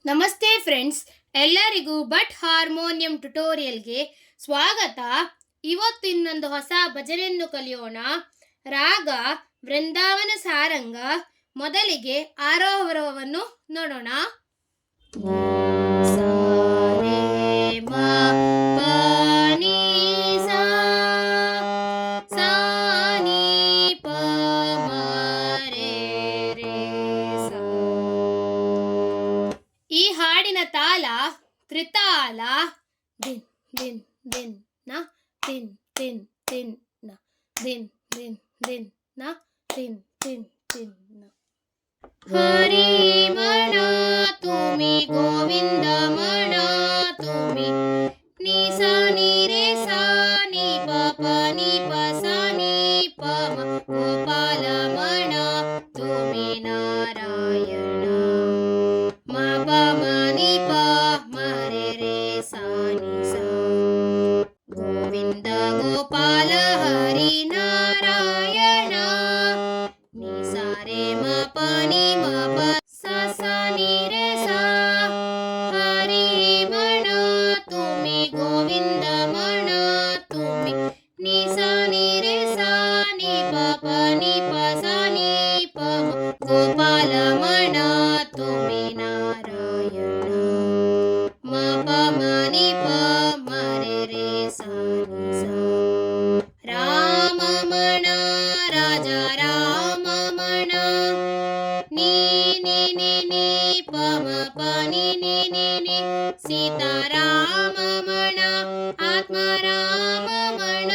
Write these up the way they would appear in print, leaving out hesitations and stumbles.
ನಮಸ್ತೆ ಫ್ರೆಂಡ್ಸ್, ಎಲ್ಲರಿಗೂ but harmonium ಟ್ಯುಟೋರಿಯಲ್ಗೆ ಸ್ವಾಗತ. ಇವತ್ತು ಇನ್ನೊಂದು ಹೊಸ ಭಜನೆಯನ್ನು ಕಲಿಯೋಣ. ರಾಗ ವೃಂದಾವನ ಸಾರಂಗ. ಮೊದಲಿಗೆ ಆರೋಹವನ್ನು ನೋಡೋಣ. ಸಾ ರೇ ಮ ಪ ನೀ ಸಾ, ಸಾ ನೀ ಪ ಮ ರೇ ರೇ ಸಾ. ಈ ಹಾಡಿನ ತಾಳ ತ್ರಿತಾಳ. ದಿನ್ ದಿನ್ ದಿನ್ ನ ತಿನ್ ತಿನ್ ತಿನ್ ನ ದಿನ್ ದಿನ್ ದಿನ್ ನ ತಿನ್ ತಿನ್ ತಿನ್ ನ. ಹರಿ ಮಣ ತುಮಿ ಗೋವಿಂದ ಮಣ ತುಮಿ, ನಿ ಸ ನಿ ರೇ ಸ ನಿ ಪ ಪ ನಿ ಪ ಸ ನಿ ಪ ಮ, ಗೋಪಾಲ ಮಣ ತುಮಿ ನಾರಾಯಣ. ಮ ಪ ಮ ನಿ ಪ ಮ ರೇ ರೇ ಸ ನಿ ಸ, ಗೋವಿಂದ ಗೋಪಾಲ ಹರಿ ನಾರಾಯಣ. ನಿ ಸ ರೇ ಮ ಪ ನಿ ಮ ಪ ಸ ಸ ನಿ ರೇ ಸ. ಹರಿ ಮಣ ತುಮಿ ಗೋವಿಂದ ಮಣ ತುಮಿ, ನಿ ಸ ನಿ ರೇ ಸ ನಿ ಪ ಪ ನಿ ಪ ಸ ನಿ ಪ ಮ, ಗೋಪಾಲ ಮಣ ತುಮಿ ನಾರಾಯಣ. ಮ ಪ ಮ ನಿ ಪ ಮ ರೇ ರೇ ಸ ನಿ ಸ. ರಾಮ ಮಣ ರಾಜ ರಾಮ ಮಣ, ನೀ ನಿ ನಿ ನಿ ಪ ಮ ಪ ನಿ ನಿ ನಿ ನಿ. ಸೀತಾ ರಾಮ ಮಣ ಆತ್ಮ ರಾಮ ಮಣ,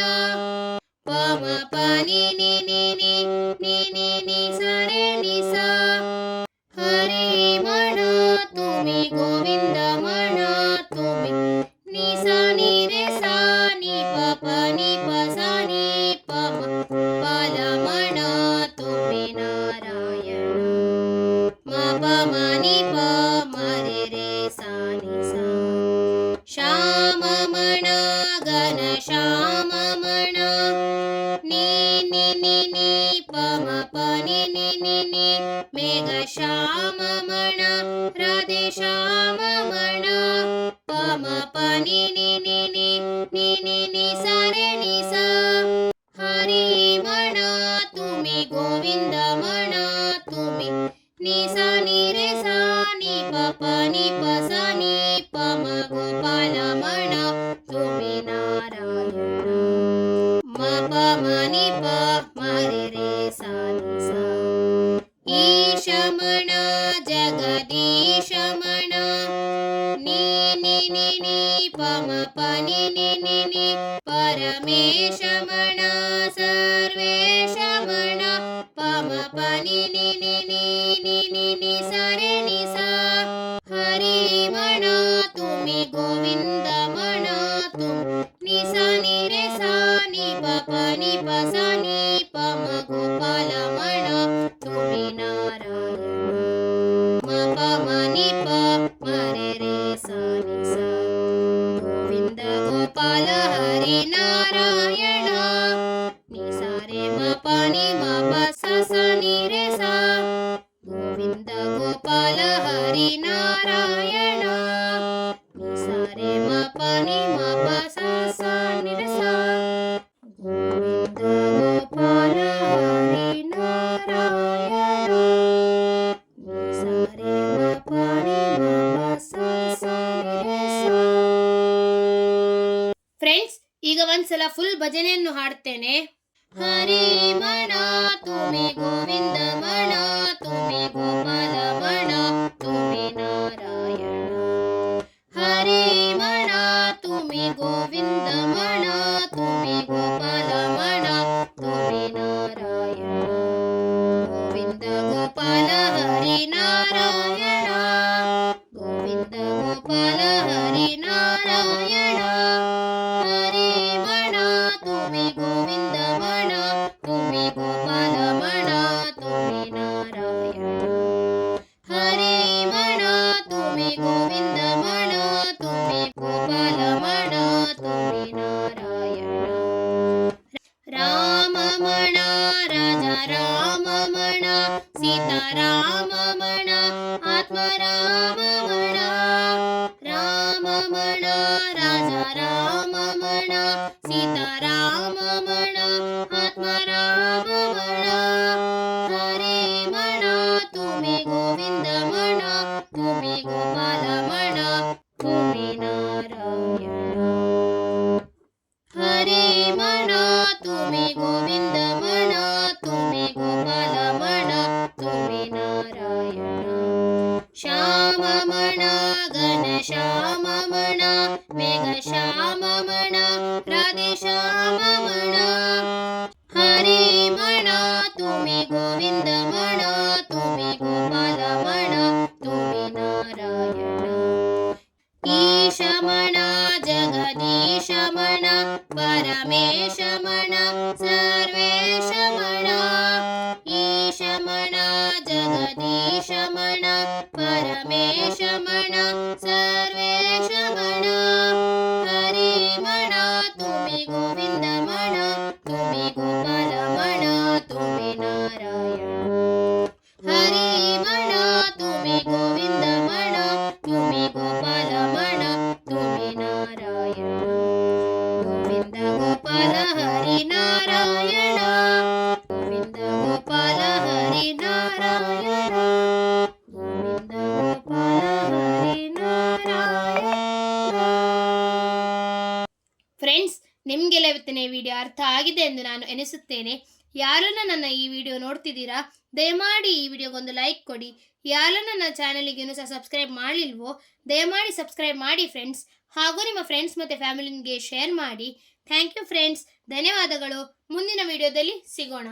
ಪ ಮ ಪ ನಿ ನಿ ನಿ ನಿ ನಿ ನಿ ನಿ ಸ ರೇ ನಿ ಸ. ಹರಿ ಮಣ ತುಮಿ ಗೋವಿಂದ ಮಣ ತುಮಿ, ನಿ ಸ ನಿ ರೇ ಸ ನಿ ಪ ಪ ನಿ ಪ ಸ ನಿ ಪ ಮ, ಗೋಪಾಲ ಮಣ ತುಮಿ ನಾರಾಯಣ. ಮ ಪ ಮ ನಿ ಪ ಮ ರೇ ರೇ ಸ ನಿ ಸ. ಶ್ಯಾಮ ಮಣ ಘನ ಶ್ಯಾಮ ಮಣ, ನೀ ನಿ ನಿ ನಿ ಪ ಮ ಪ ನಿ ನಿ ನಿ ನಿ. ಮೇಘ ಶ್ಯಾಮ ಮಣ ರಾಧೆ ಶ್ಯಾಮ ಮಣ, ಪ ಮ ಪ ನಿ ನಿ ನಿ ನಿ ನಿ ನಿ ನಿ ಸ ರೇ ನಿ ಸ. ಹರಿ ಮಣ ತುಮಿ ಗೋವಿಂದ ಮಣ ತುಮಿ, ನಿ ಸ ನಿ ರೇ ಸ ನಿ ಪ ಪ ನಿ ಪ ಸ ನಿ ಪ ಮ, ಗೋಪಾಲ ಮಣ ತುಮಿ ನಾರಾಯಣ. ಮ ಪ ಮ ನಿ ಪ ಮ ರೇ ರೇ ಸ ನಿ ಸ. ಈಶ ಮಣ ಜಗದೀಶ ಮಣ, ನೀ ನಿ ನಿ ನಿ ಪ ಮ ಪ ನಿ ನಿ ನಿ ನಿ. ಪರಮೇಶ ಮಣ ಸರ್ವೇಶ ಮಣ, ಪ ಮ ಪ ನಿ ನಿ ನಿ ನಿ ನಿ ನಿ ನಿ ಸ ರೇ ನಿ ಸ. ಹರಿ ಮಣ ತುಮಿ ಗೋವಿಂದ ಮಣ ತುಮಿ, ನಿ ಸ ನಿ ರೇ ಸ ನಿ ಪ ಪ ನಿ ಪ ಸ ನಿ ಪ ಮ, ಗೋಪಾಲ ಮಣ ತುಮಿ ನಾರಾಯಣ. ಮ ಪ ಮ ನಿ ಪ ಮ ರೇ ರೇ ಸ ನಿ ಸ. ಗೋವಿಂದ ಗೋಪಾಲ ಹರಿ ನಾರಾಯಣ. ನಿ ಸ ರೇ ಮ ಪ ನಿ ಮ ಪ ಸ ಸ ನಿ ರೇ ಸ. ಗೋವಿಂದ ಗೋಪಾಲ ಹರಿ ನಾರಾಯಣ. ನಿ ಸ ರೇ ಮ ಪ ನಿ ಮ ಪ ಸ ಸ ನಿ ರೇ ಸ. ಗೋವಿಂದ ಗೋಪಾಲ ಹರಿ ನಾರಾಯಣ. ನಿ ಸ ರೇ ಮ ಪ ನಿ ಮ ಪ ಸ ಸ ನಿ ರೇ ಸ. ಫ್ರೆಂಡ್ಸ್, ಈಗ ಒಂದ್ಸಲ ಫುಲ್ ಭಜನೆಯನ್ನು ಹಾಡ್ತೇನೆ. ಹರಿ ಮಣ ತುಮಿ ಗೋವಿಂದ ಮಣ ತುಮಿ, ಗೋಪಾಲ ಮಣ ತುಮಿ ನಾರಾಯಣ. ಹರಿ ಮಣ ತುಮಿ ಗೋವಿಂದ ಮಣ ತುಮಿ, ಗೋಪಾಲ ಮಣ ತುಮಿ ನಾರಾಯಣ. ಗೋವಿಂದ ಗೋಪಾಲ ಹರಿ ನಾರಾಯಣ. ಗೋವಿಂದ ಗೋಪಾಲ ಹರಿ ನಾರಾಯಣ. ಹರಿ ಮಣ ತುಮಿ ಗೋವಿಂದ ಮಣ ತುಮಿ, ಗೋಪಾಲ ಮಣ ತುಮಿ ನಾರಾಯಣ. ಹರಿ ತುಮಿ ಗೋಪಾಲಮಣ ತುಮಿ ನಾರಾಯಣ. ಹರಿ ಮಣ ತುಮಿ ಗೋವಿಂದ ಮಣ ತುಮಿ ಗೋಪಾಲಮಣ ತುಮಿ ನಾರಾಯಣ. ಶ್ಯಾಮಮಣ ಘನ ಶ್ಯಾಮಮಣ ಮೇಘ ಶ್ಯಾಮಮಣ ರಾಧೆ ಶ್ಯಾಮಮಣ. ಹರಿ ಮಣ ತುಮಿ ಗೋವಿಂದ ಮಣ ತುಮಿ ಗೋಪಾಲಮಣ ತುಮಿ ನಾರಾಯಣ. ಈಶಮಣ ಜಗದೀಶಮಣ ಪರಮೇಶಮಣ ಸರ್ವೇಶಮಣ. ಈಶಮಣ ಜಗದೀಶಮಣ ಪರಮೇಶಮಣ ಸರ್ವೇಶಮಣ. ಹರಿ ಮಣ ತುಮಿ ಗೋವಿಂದ ಮಣ ತುಮಿ ಗೋಪಾಲಮಣ ತುಮಿ ನಾರಾಯಣ. ಹರಿ ಮಣ ತುಮಿ ಗೋವಿಂದ ಮಣ ತುಮಿ ಗೋಪಾಲಮಣ ತುಮಿ ನಾರಾಯಣ. ಗೋವಿಂದ ಗೋಪಾಲ ಹರಿ ನಾರಾಯಣ ಗೋವಿಂದ ಗೋಪಾಲ ಹರಿ ನಾರಾಯಣ ಗೋವಿಂದ ಗೋಪಾಲ ಹರಿ ನಾರಾಯಣ. ಫ್ರೆಂಡ್ಸ್, ನಿಮಗೆಲ್ಲ ಇವತ್ತಿನ ಈ ವಿಡಿಯೋ ಅರ್ಥ ಆಗಿದೆ ಎಂದು ನಾನು ಎನಿಸುತ್ತೇನೆ. ಯಾರೆಲ್ಲ ನನ್ನ ಈ ವಿಡಿಯೋ ನೋಡ್ತಿದ್ದೀರಾ, ದಯಮಾಡಿ ಈ ವಿಡಿಯೋಗೊಂದು ಲೈಕ್ ಕೊಡಿ. ಯಾರೆಲ್ಲ ನನ್ನ ಚಾನಲಿಗೆ ಇನ್ನೂ ಸಹ ಸಬ್ಸ್ಕ್ರೈಬ್ ಮಾಡಲಿಲ್ವೋ ದಯಮಾಡಿ ಸಬ್ಸ್ಕ್ರೈಬ್ ಮಾಡಿ ಫ್ರೆಂಡ್ಸ್. ಹಾಗೂ ನಿಮ್ಮ ಫ್ರೆಂಡ್ಸ್ ಮತ್ತು ಫ್ಯಾಮಿಲಿಗೆ ಶೇರ್ ಮಾಡಿ. ಥ್ಯಾಂಕ್ ಯು ಫ್ರೆಂಡ್ಸ್, ಧನ್ಯವಾದಗಳು. ಮುಂದಿನ ವಿಡಿಯೋದಲ್ಲಿ ಸಿಗೋಣ.